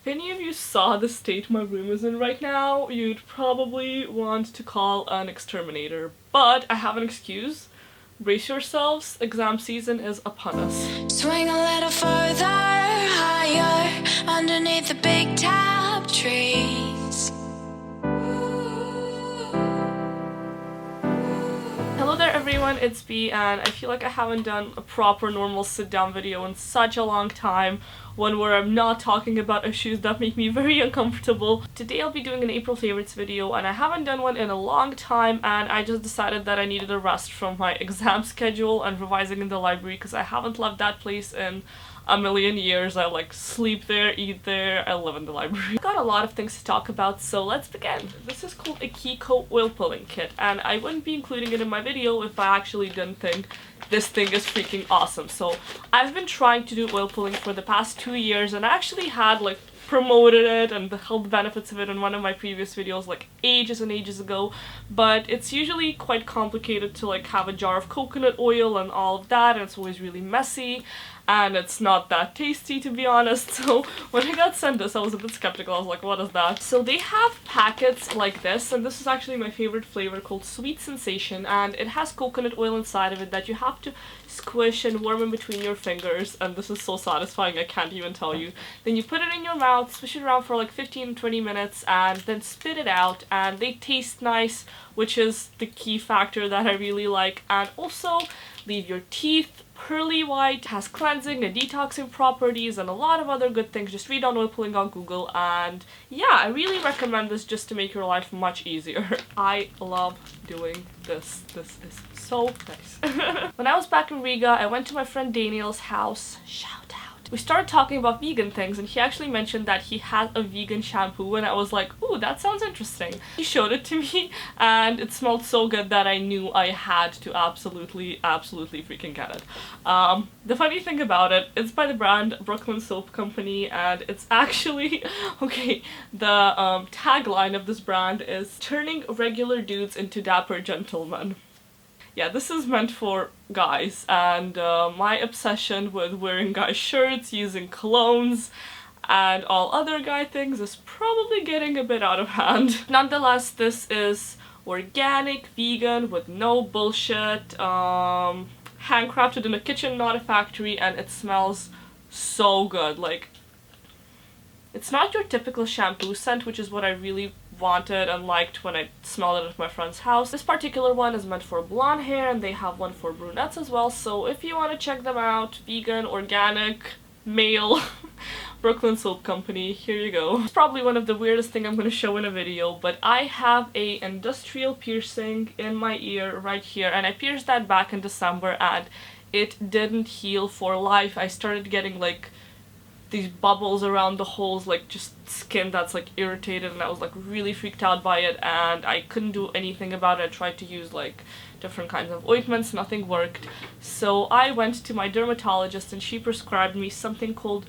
If any of you saw the state my room is in right now, you'd probably want to call an exterminator. But I have an excuse. Brace yourselves, exam season is upon us. Swing a little further, higher, underneath the big top trees. Hello there everyone, it's B, and I feel like I haven't done a proper normal sit-down video in such a long time, one where I'm not talking about issues that make me very uncomfortable. Today I'll be doing an April favorites video, and I haven't done one in a long time, and I just decided that I needed a rest from my exam schedule and revising in the library because I haven't left that place in a million years. I like sleep there, eat there, I live in the library. I've got a lot of things to talk about, so let's begin. This is called a Kiko oil pulling kit, and I wouldn't be including it in my video if I actually didn't think this thing is freaking awesome. So I've been trying to do oil pulling for the past 2 years, and I actually had like promoted it and the health benefits of it in one of my previous videos like ages and ages ago, but it's usually quite complicated to like have a jar of coconut oil and all of that, and it's always really messy and it's not that tasty, to be honest. So when I got sent this, I was a bit skeptical. I was like, what is that? So they have packets like this, and this is actually my favorite flavor called Sweet Sensation, and it has coconut oil inside of it that you have to squish and warm in between your fingers, and this is so satisfying, I can't even tell you. Then you put it in your mouth, swish it around for like 15-20 minutes, and then spit it out, and they taste nice, which is the key factor that I really like, and also leave your teeth pearly white, has cleansing and detoxing properties and a lot of other good things. Just read on oil pulling on Google, and yeah, I really recommend this just to make your life much easier. I love doing this. This is so nice. When I was back in Riga, I went to my friend Daniel's house. Shout out. We started talking about vegan things, and he actually mentioned that he had a vegan shampoo, and I was like, ooh, that sounds interesting. He showed it to me, and it smelled so good that I knew I had to absolutely freaking get it. The funny thing about it, it's by the brand Brooklyn Soap Company, and it's actually, okay, the tagline of this brand is turning regular dudes into dapper gentlemen. Yeah, this is meant for guys, and my obsession with wearing guy shirts, using colognes, and all other guy things is probably getting a bit out of hand. Nonetheless, this is organic, vegan, with no bullshit, handcrafted in a kitchen, not a factory, and it smells so good. Like, it's not your typical shampoo scent, which is what I really wanted and liked when I smelled it at my friend's house. This particular one is meant for blonde hair, and they have one for brunettes as well, so if you want to check them out, vegan, organic, male, Brooklyn Soap Company, here you go. It's probably one of the weirdest things I'm going to show in a video, but I have a industrial piercing in my ear right here, and I pierced that back in December, and it didn't heal for life. I started getting like these bubbles around the holes, like just skin that's like irritated, and I was like really freaked out by it, and I couldn't do anything about it. I tried to use like different kinds of ointments, nothing worked. So I went to my dermatologist, and she prescribed me something called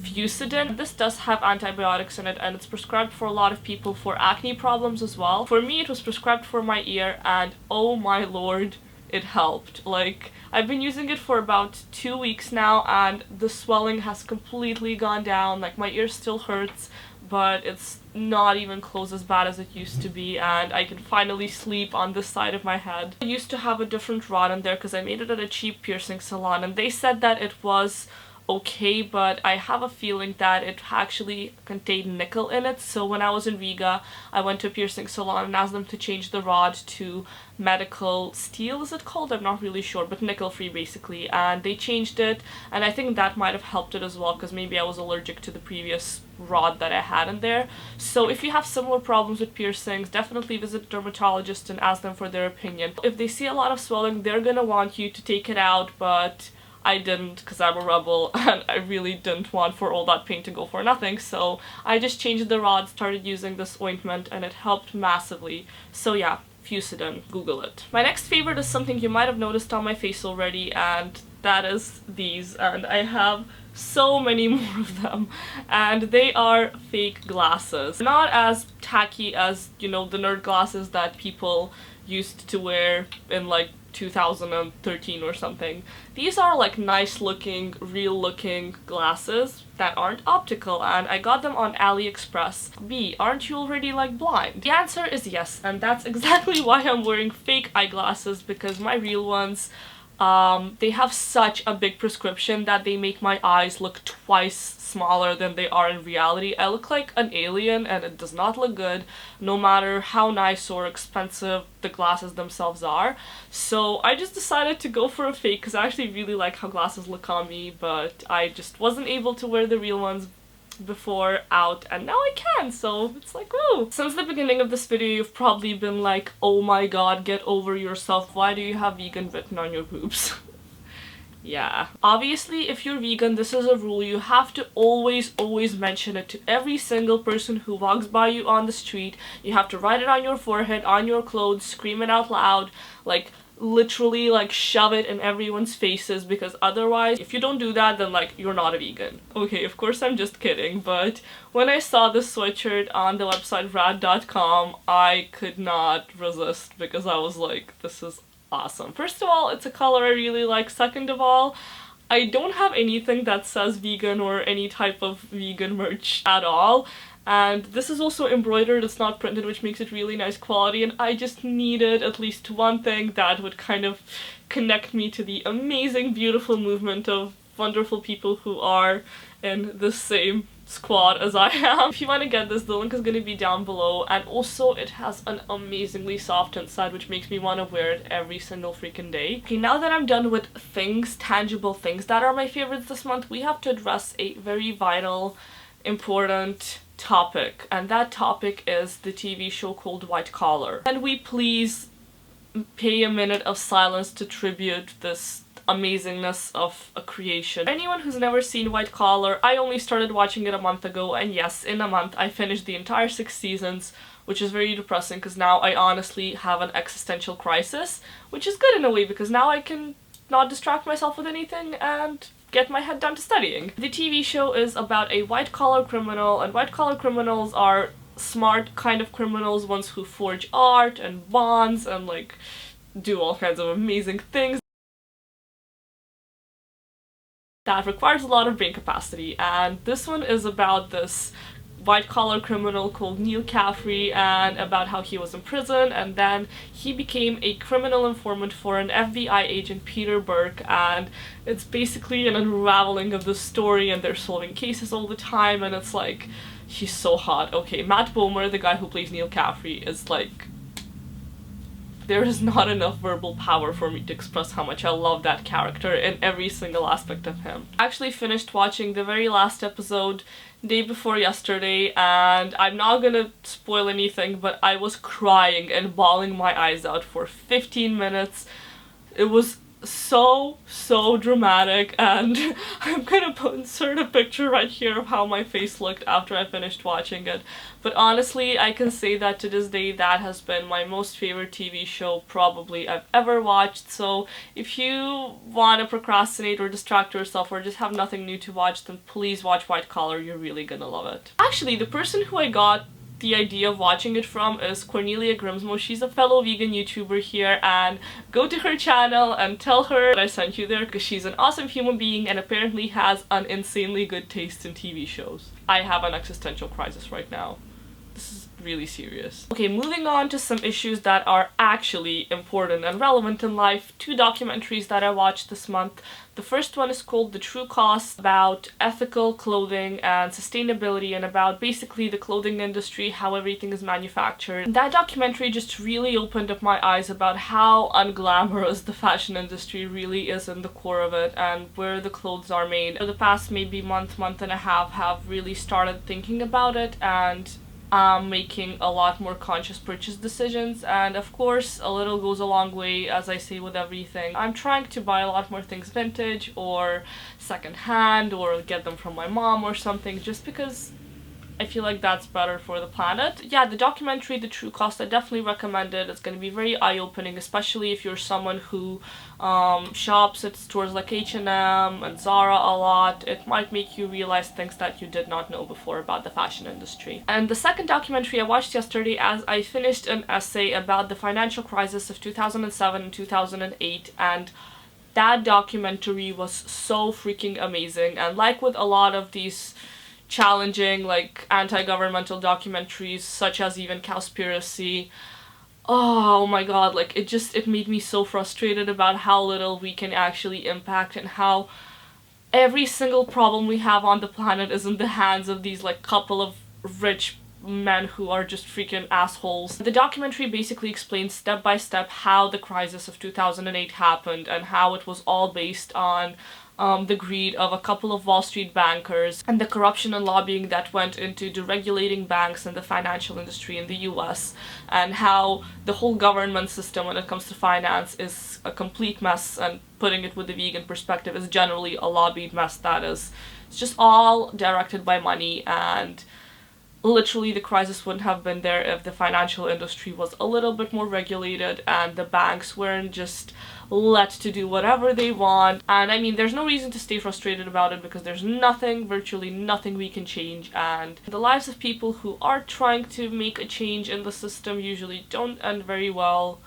Fusidin. This does have antibiotics in it, and it's prescribed for a lot of people for acne problems as well. For me, it was prescribed for my ear, and oh my lord, it helped. Like, I've been using it for about 2 weeks now, and the swelling has completely gone down. Like, my ear still hurts, but it's not even close as bad as it used to be, and I can finally sleep on this side of my head. I used to have a different rod in there because I made it at a cheap piercing salon, and they said that it was okay, but I have a feeling that it actually contained nickel in it. So when I was in Riga, I went to a piercing salon and asked them to change the rod to medical steel, is it called? I'm not really sure, but nickel free basically, and they changed it, and I think that might have helped it as well, because maybe I was allergic to the previous rod that I had in there. So if you have similar problems with piercings, definitely visit a dermatologist and ask them for their opinion. If they see a lot of swelling, they're gonna want you to take it out, but I didn't because I'm a rebel, and I really didn't want for all that pain to go for nothing, so I just changed the rod, started using this ointment, and it helped massively. So yeah, Fusidin, Google it. My next favorite is something you might have noticed on my face already, and that is these, and I have so many more of them, and they are fake glasses. Not as tacky as, you know, the nerd glasses that people used to wear in like 2013 or something. These are like nice looking, real looking glasses that aren't optical, and I got them on AliExpress. B, aren't you already like blind? The answer is yes, and that's exactly why I'm wearing fake eyeglasses, because my real ones, they have such a big prescription that they make my eyes look twice smaller than they are in reality. I look like an alien and it does not look good, no matter how nice or expensive the glasses themselves are. So I just decided to go for a fake because I actually really like how glasses look on me, but I just wasn't able to wear the real ones before out, and now I can, so it's like, woo! Since the beginning of this video, you've probably been like, oh my god, get over yourself, why do you have vegan written on your boobs? Yeah. Obviously, if you're vegan, this is a rule. You have to always mention it to every single person who walks by you on the street. You have to write it on your forehead, on your clothes, scream it out loud, like literally like shove it in everyone's faces, because otherwise if you don't do that, then like you're not a vegan. Okay, of course I'm just kidding, but when I saw this sweatshirt on the website rad.com, I could not resist because I was like, this is awesome. First of all, it's a color I really like. Second of all, I don't have anything that says vegan or any type of vegan merch at all. And this is also embroidered, it's not printed, which makes it really nice quality, and I just needed at least one thing that would kind of connect me to the amazing, beautiful movement of wonderful people who are in the same squad as I am. If you want to get this, the link is going to be down below, and also it has an amazingly soft inside, which makes me want to wear it every single freaking day. Okay, now that I'm done with things, tangible things that are my favorites this month, we have to address a very vital, important topic, and that topic is the TV show called White Collar. Can we please pay a minute of silence to tribute this amazingness of a creation? Anyone who's never seen White Collar, I only started watching it a month ago, and yes, in a month I finished the entire 6 seasons, which is very depressing because now I honestly have an existential crisis, which is good in a way because now I can not distract myself with anything and get my head down to studying. The TV show is about a white-collar criminal, and white-collar criminals are smart kind of criminals, ones who forge art and bonds and like do all kinds of amazing things that requires a lot of brain capacity. And this one is about this white-collar criminal called Neil Caffrey, and about how he was in prison and then he became a criminal informant for an FBI agent, Peter Burke, and it's basically an unraveling of the story, and they're solving cases all the time, and it's like, he's so hot. Okay, Matt Bomer, the guy who plays Neil Caffrey, is like, there is not enough verbal power for me to express how much I love that character in every single aspect of him. I actually finished watching the very last episode day before yesterday, and I'm not gonna spoil anything, but I was crying and bawling my eyes out for 15 minutes. It was so dramatic, and I'm gonna insert a picture right here of how my face looked after I finished watching it. But honestly, I can say that to this day that has been my most favorite TV show probably I've ever watched. So if you want to procrastinate or distract yourself or just have nothing new to watch, then please watch White Collar, you're really gonna love it. Actually, the person who I got the idea of watching it from is Cornelia Grimsmo. She's a fellow vegan YouTuber here, and go to her channel and tell her that I sent you there because she's an awesome human being and apparently has an insanely good taste in TV shows. I have an existential crisis right now. This is really serious. Okay, moving on to some issues that are actually important and relevant in life. 2 documentaries that I watched this month. The first one is called The True Cost, about ethical clothing and sustainability, and about basically the clothing industry, how everything is manufactured. That documentary just really opened up my eyes about how unglamorous the fashion industry really is in the core of it, and where the clothes are made. For the past maybe month and a half, have really started thinking about it and making a lot more conscious purchase decisions, and of course a little goes a long way, as I say with everything. I'm trying to buy a lot more things vintage or secondhand or get them from my mom or something, just because I feel like that's better for the planet. Yeah, the documentary, The True Cost, I definitely recommend it. It's going to be very eye-opening, especially if you're someone who shops at stores like H&M and Zara a lot. It might make you realize things that you did not know before about the fashion industry. And the second documentary I watched yesterday, as I finished an essay about the financial crisis of 2007 and 2008, and that documentary was so freaking amazing. And like with a lot of these challenging, like, anti-governmental documentaries, such as even Cowspiracy, oh my god, like, it made me so frustrated about how little we can actually impact, and how every single problem we have on the planet is in the hands of these, like, couple of rich men who are just freaking assholes. The documentary basically explains step by step how the crisis of 2008 happened, and how it was all based on the greed of a couple of Wall Street bankers, and the corruption and lobbying that went into deregulating banks and the financial industry in the US, and how the whole government system when it comes to finance is a complete mess, and putting it with the vegan perspective is generally a lobbied mess that is, it's just all directed by money. And literally the crisis wouldn't have been there if the financial industry was a little bit more regulated and the banks weren't just let to do whatever they want. And I mean, there's no reason to stay frustrated about it, because there's nothing, virtually nothing we can change, and the lives of people who are trying to make a change in the system usually don't end very well,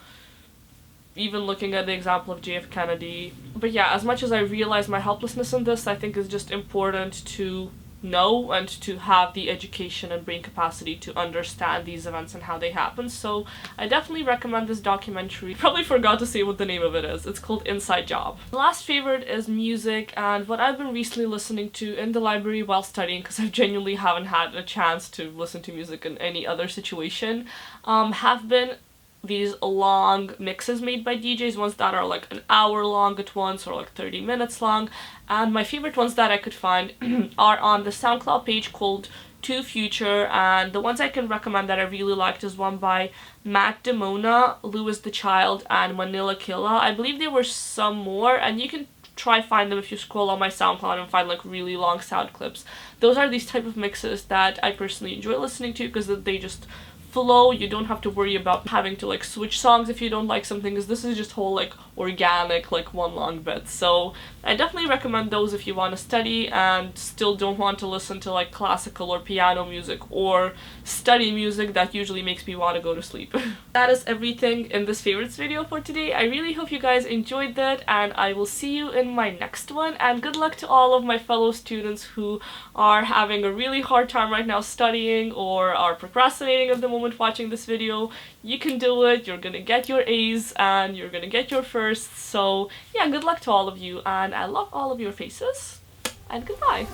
even looking at the example of JF Kennedy. But yeah, as much as I realize my helplessness in this, I think it's just important to know and to have the education and brain capacity to understand these events and how they happen. So I definitely recommend this documentary. Probably forgot to say what the name of it is. It's called Inside Job. The last favorite is music, and what I've been recently listening to in the library while studying, because I genuinely haven't had a chance to listen to music in any other situation, have been these long mixes made by DJs, ones that are like an hour long at once or like 30 minutes long. And my favorite ones that I could find are on the SoundCloud page called To Future, and the ones I can recommend that I really liked is one by Matt Damona, Louis the Child, and Manila Killa. I believe there were some more, and you can try find them if you scroll on my SoundCloud and find like really long sound clips. Those are these type of mixes that I personally enjoy listening to, because they just flow. You don't have to worry about having to like switch songs if you don't like something, because this is just whole like organic, like one long bit. So I definitely recommend those if you want to study and still don't want to listen to like classical or piano music or study music that usually makes me want to go to sleep. That is everything in this favorites video for today. I really hope you guys enjoyed that, and I will see you in my next one. And good luck to all of my fellow students who are having a really hard time right now studying or are procrastinating at the moment watching this video. You can do it. You're gonna get your A's and you're gonna get your firsts. So yeah, good luck to all of you, and I love all of your faces, and goodbye.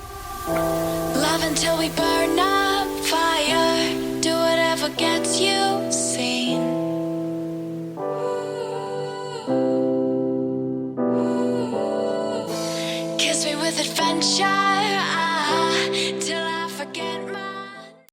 Love until we burn up.